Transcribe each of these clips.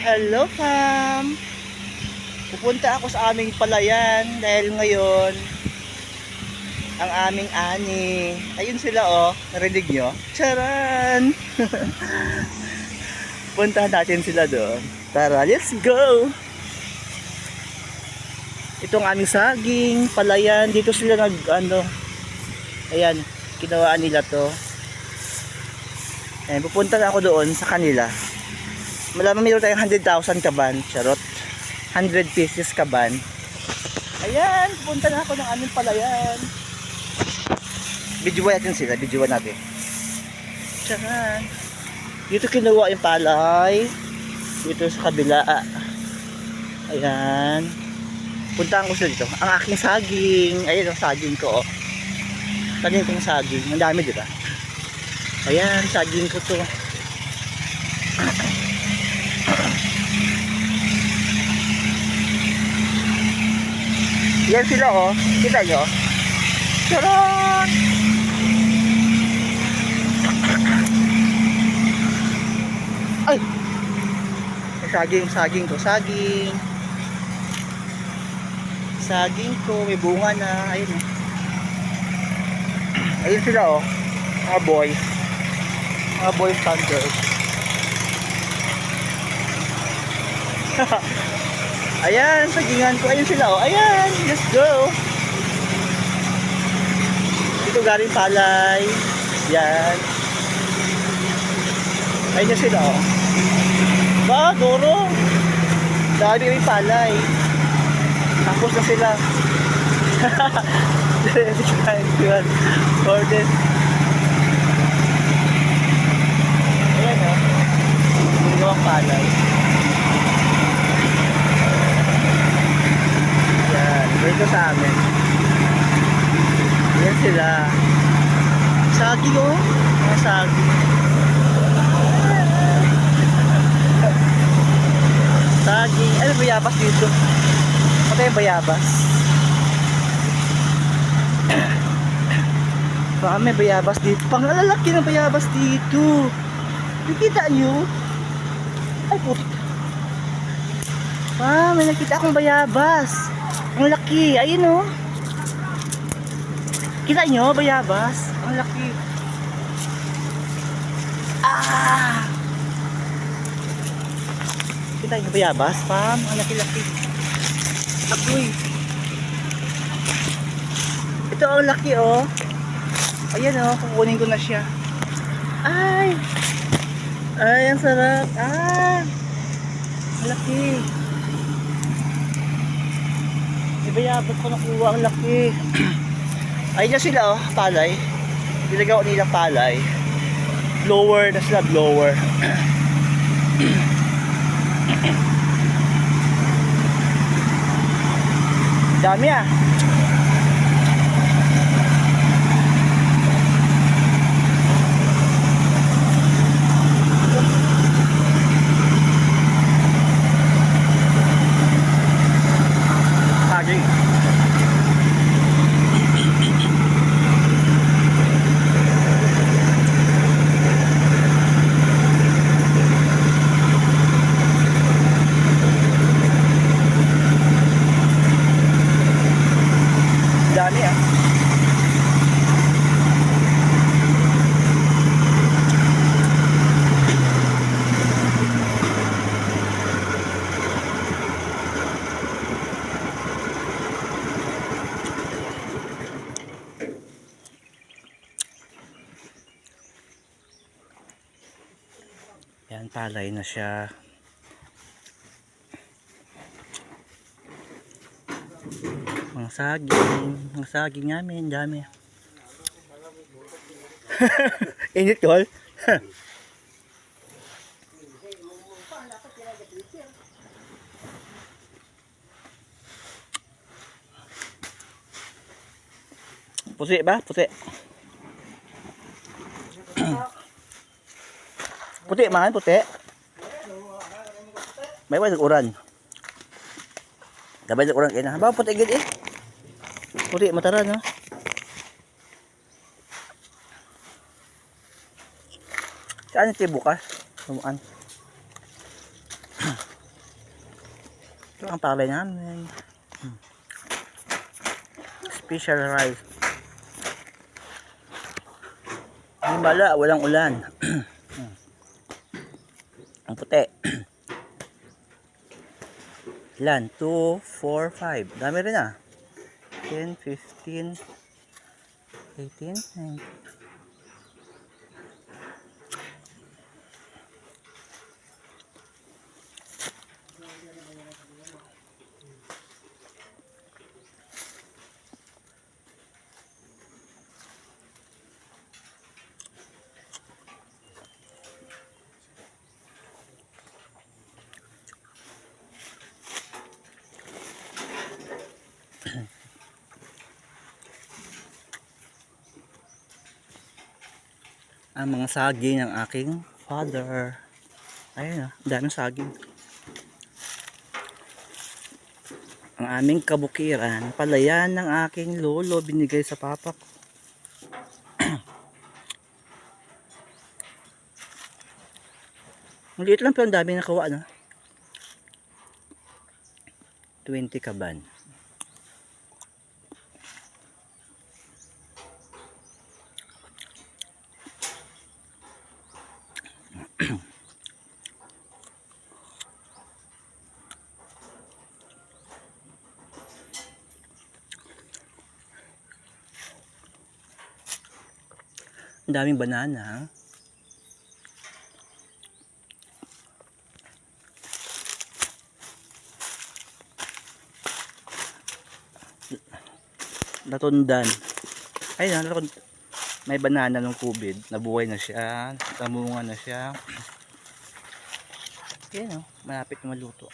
Hello, fam. Pupunta ako sa aming palayan dahil ngayon ang aming ani. Ayun sila oh, narinig nyo? Charan! Puntahan natin sila doon. Tara, let's go! Itong aming saging, palayan. Dito sila ayan, kinawaan nila to. Ayan, pupunta na ako doon sa kanila. Malamang mayroon tayong 100,000 kaban. Charot. 100 pieces kaban. Ayan, pupunta na ako ng aming palayan. Videoan natin sila, videoan natin. Tsaran. Dito kinuha yung palay. Dito sa kabila. Ayan. Puntahan ko sila dito. Ang aking saging. Ayan ang saging ko. Oh. Tanim kong saging. Ang dami diba? Ayan, saging ko to. Yan sila oh. Kita nyo? Tcharan! Ay! Saging ko. Saging ko. May bunga na. Ayun oh. Ayun sila oh. Mga boys. Mga boys hunters. Ayan, sagingan ko. Ayun sila oh. Ayan, let's go. Dito galing palay. Yan. Ayun na sila oh. Ba, duro. Dami may palay. Tapos na sila. For this. Ayan oh. Dito ang palay. Yan, dito sa amin. Yan sila. Saging oh. Mga saging. Saging. Ano bayabas dito? Patay yung bayabas. Baka may bayabas dito. Pangalalaki ng bayabas dito. Nakita nyo? Ay putik. May nakita akong bayabas. Ang laki. Ayun oh. Kita nyo? Bayabas. Ang laki. Kita nyo bayabas, pam? Ang laki-laki. Apoy. Ito ang laki oh. Ayan oh. Kukunin ko na siya. Ay. Ay, ang sarap. Ang laki. Bayabas ko nakuha, ang laki. Ayun na sila oh, palay. Dinagawa nila palay. Blower na sila, blower. Dami ah. Saging. Dami ah. Yan, palay na siya. Mga saging namin, dami. Init tol. Puti ba? Puti. Puti man, puti. May wala uran. Gabay ng uran kaya na. Ba puti gid eh. Puti matara no. Saan ito bukas? Sumuan. Ito ang palay namin. Special rice. Himala, walang ulan. Ang puti. Ilan? 2, 4, 5. Dami rin ah. 10, 15, 18, 19. Ang mga saging ng aking father. Ayun ah, daming saging. Ang aming kabukiran, palayan ng aking lolo, binigay sa papa ko. Ang liit lang pero ang daming nakawa, no? 20 kaban. Ang daming banana. Latundan. Ayun, may banana ng COVID. Nabuhay na siya. Namunga na siya. Ayun, oh, malapit na maluto.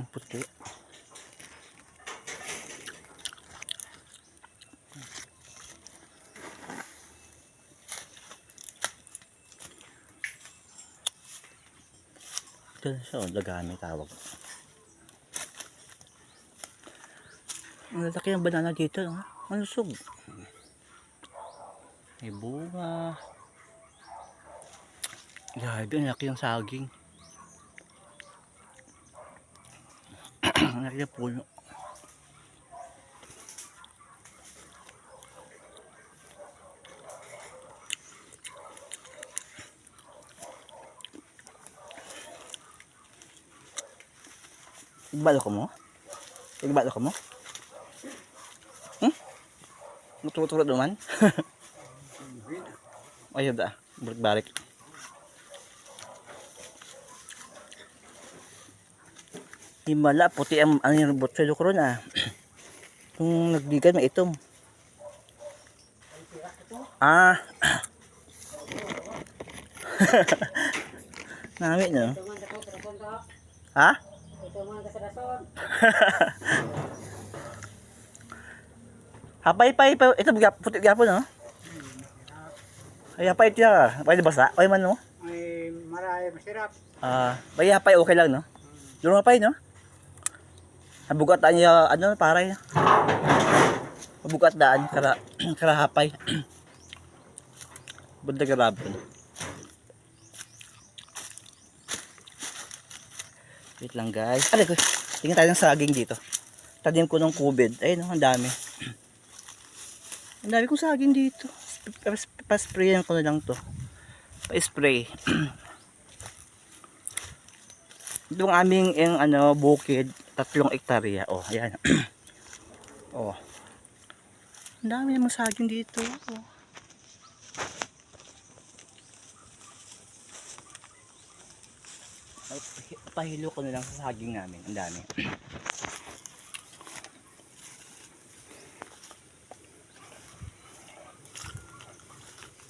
Ang puti. Ito na siya, lagami tawag. Ang lalaki ng banana dito, no? Malusog. May bunga. Grabe, ang laki ng saging. Ang laki ng puno. Igbalo ko mo? Igbalo ko mo? Maturo-turo naman. Ayun da, balik-balik. Himala, puti ang yung bot sa lukron ah. Kung nagdigan, maitom. Ah. Nami no? Ha? Hapay-pay pa ito puti gyapon no? Ay hapay tiya, pwede basa. Ay man no? Ay maray masarap. Bay hapay okay lang no? Duro hapay no? Nabugat niya ano paray. Mabugat daan kara hapay. Bunda garabon. Wait lang guys. Aray ko. Tingnan tayo ng saging dito. Tanim ko ng COVID. Ayun, ang dami. Ang dami kong saging dito. Pa-sprayan ko na lang to. Pa-spray. Ito ang aming bukid. 3 hektarya. Oh, ayan. Oh. Ang dami namang saging dito. Oh. Pahilo ko na lang sa saging namin. Ang dami.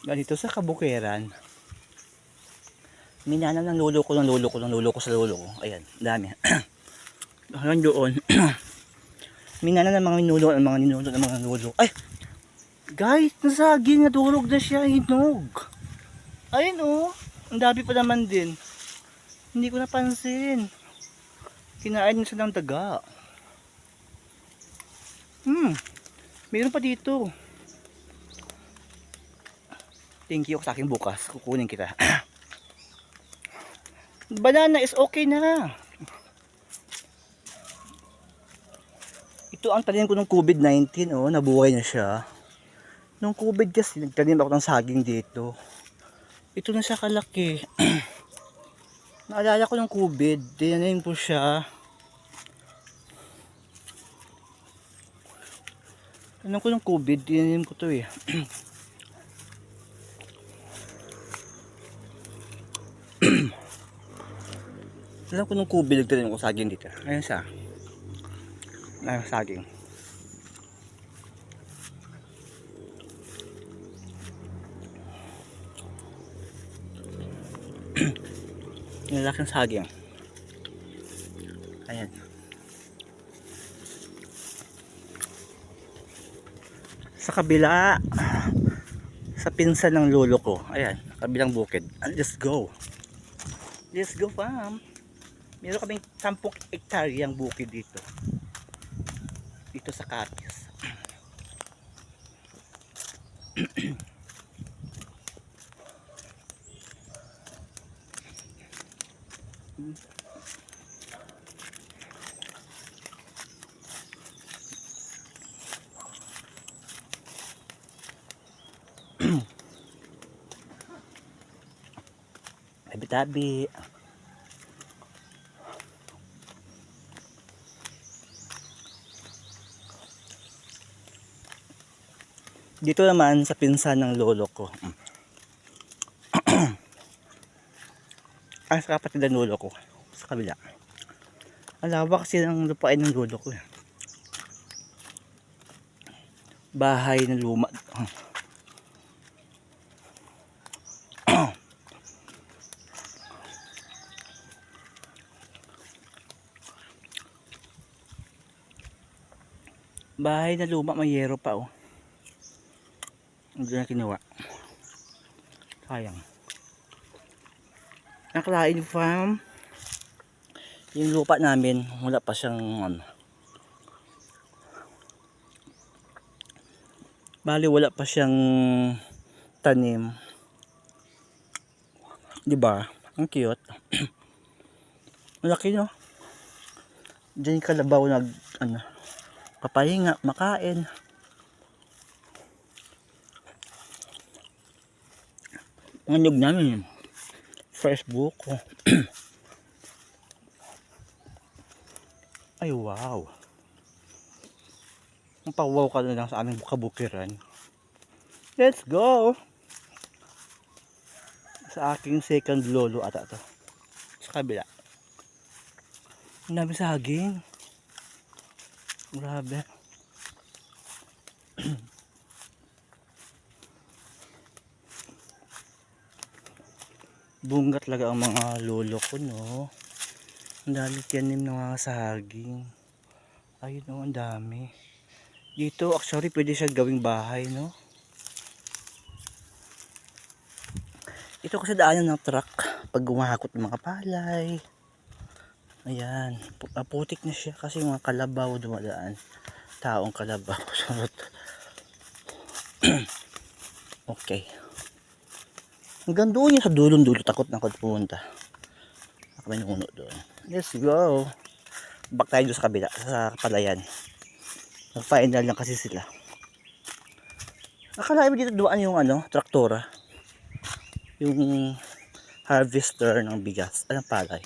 Ganito sa kabukiran. Minana ng lolo ko sa lolo ko. Ayan, dami. Hanggang doon. Minana ng mga ninulo ng mga ninulo. Ay! Guys, nasaging nadurog na siya, hinog. Ayun oh. Ang dami pa naman din. Hindi ko napansin. Kinain niya siya ng daga. Mayroon pa dito. Thank you sa akin bukas. Kukunin kita. Banana is okay na. Ito ang tanim ko ng COVID-19. Oh, nabuhay na siya. Nung COVID kasi, nagtanim ako ng saging dito. Ito na siya kalaki. Naalala ko ng COVID. Tinanim ko siya. Alam ko ng COVID. Tinanim ko to eh. Alam ko ng COVID. Nagtanim ko saging dito. Ayan siya. Ayan saging. Nilaki ng saging. Ayan. Sa kabila, sa pinsan ng lolo ko. Ayan, kabilang bukid. Let's go. Let's go fam. Meron kaming 10 hektaryang bukid dito. Dito sa Capiz. Tabi-tabi. Dito naman sa pinsan ng lolo ko. Sa kapatid ng lolo ko. Sa kabila. Ang lawak kasi ng lupain ng lolo ko. Bahay na luma. Bahay na luma, may yero pa oh. Hindi na kinuha. Sayang. Nakalain farm. Yung lupa namin, wala pa siyang bali wala pa siyang tanim. Diba? Ang cute. Malaki no? Diyan yung kalabaw papahinga, makain. Ang nyug namin. Fresh buko. Ay wow. Ang pawaw ka na lang sa aming kabukiran. Let's go. Sa aking second lolo ata to. Sa kabila. Ang dami saging. Grabe. Bunga talaga ang mga lolo ko no. Ang dami tiyanim ng mga saging. Ayun no, ang dami. Dito actually pwede siya gawing bahay no. Ito kasi daanan ng truck pag gumahakot ng mga palay. Ayan, putik na siya kasi mga kalabaw dumadaan. Taong kalabaw. Okay. Hanggang doon yung sa dulong-dulo, takot na ako pumunta. May nuno doon. Let's go. Back tayo doon sa kabila, sa palayan. Nag-final lang kasi sila. Akalain mo dito doon yung traktora. Yung harvester ng bigas. Anong palay?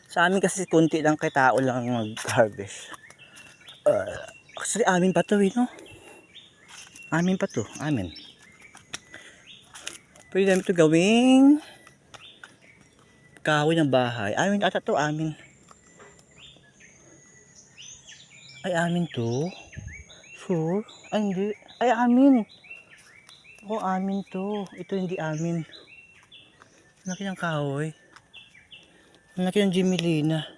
Sa amin kasi kunti lang kay tao lang mag-harvest. Actually amin pa to no? Amin pa to, amin. Pwede namin ito gawing kahoy ng bahay. Amin ata to, amin. Ay, amin to. Sure? Ay, hindi. Ay, amin. Oh, amin to. Ito hindi amin. Ang laki ng kahoy. Ang laki ng Jimelina.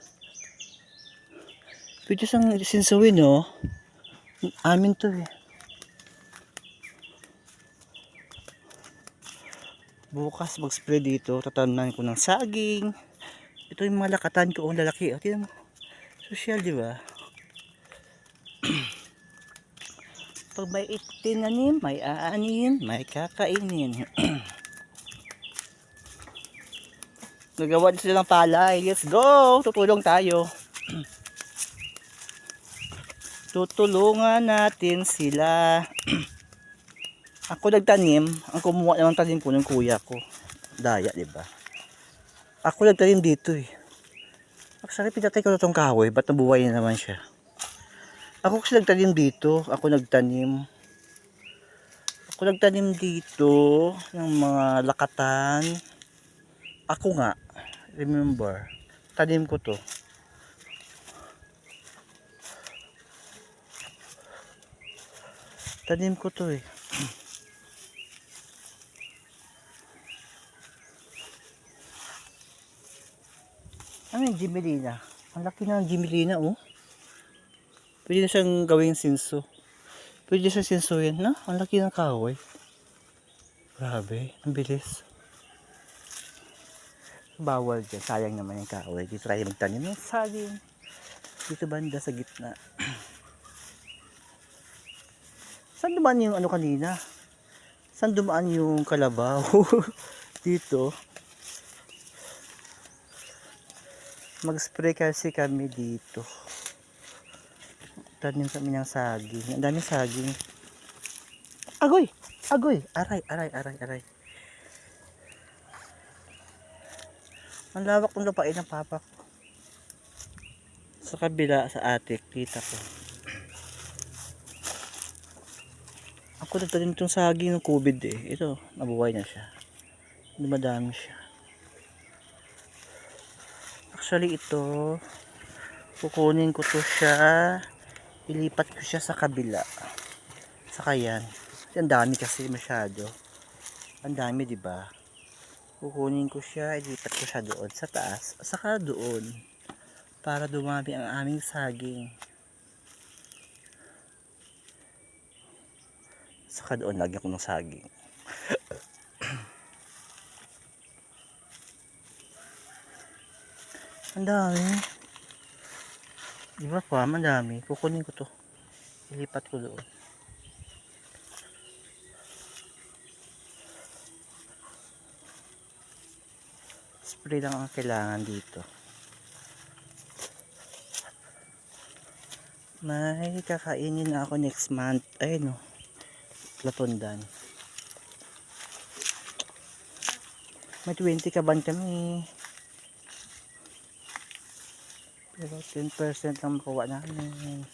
Pwede siyang sinsuin, no? Amin to eh. Bukas mag-spray dito. Tatanan ko ng saging. Ito yung mga lakatan ko. Ang lalaki. Oh, tingnan mo. Social, di ba? Pag may itinanim, may aanin, may kakainin. Nagawa din sila ng palay. Let's go! Tutulong tayo. Tutulungan natin sila. Ako nagtanim. Ang kumuha naman tanim ko ng kuya ko. Daya, di ba? Ako nagtanim dito eh. Actually, pinatay ko na itong kahoy. Ba't nabuhay na naman siya? Ako kasi nagtanim dito. Ako nagtanim dito ng mga lakatan. Ako nga. Remember. Tanim ko to. Tanim ko to eh. Ano yung Jimelina? Ang laki na ng Jimelina, oh. Pwede na siyang gawing sinso. Pwede siyang sinsuin, no? Ang laki ng kahoy. Grabe, ang bilis. Bawal dyan. Sayang naman yung kahoy. Dito tayo magtanim ng saging. Dito banda sa gitna. Saan dumaan yung ano kanina? Saan dumaan yung kalabaw? Dito. Mag-spray kasi kami dito. Tanim kami ng saging. Ang daming saging. Agoy! Agoy! Aray, aray, aray, aray. Ang lawak ng lupain ng papa ko. Sa kabila, sa atik, tita ko. Ako nagtanim itong saging ng COVID eh. Ito, nabuhay na siya. Dumadami siya. Actually ito, kukunin ko to siya. Ilipat ko siya sa kabila. Saka yan. Ang dami kasi masyado. Ang dami, di ba? Kukunin ko siya, ilipat ko siya doon sa taas. Saka doon. Para dumami ang aming saging. Saka doon, lagyan ko ng saging. Ang dami. Di ba pa? Ang dami. Kukunin ko to. Ilipat ko doon. Spray lang ang kailangan dito. May kakainin na ako next month. Ayun o. Latundan. May 20 kaban kami. Pero 10% lang makuha namin.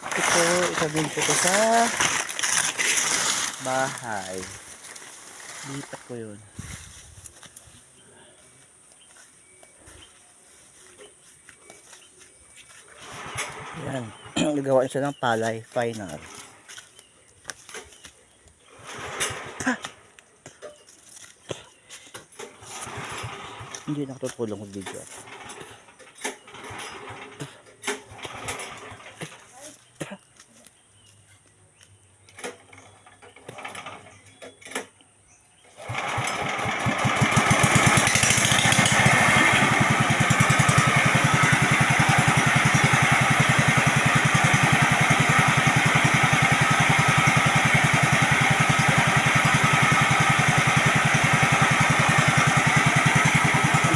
Ito, isabihin ko to sa bahay. Lipat ko yun. Yan. Nagawa siya ng palay. Final. Hindi nakatutulong ng video.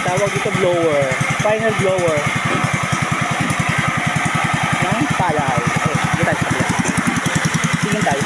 Tawag ito blower. Final blower. Ng palay. Dito tayo sa kabila. Tingin tayo.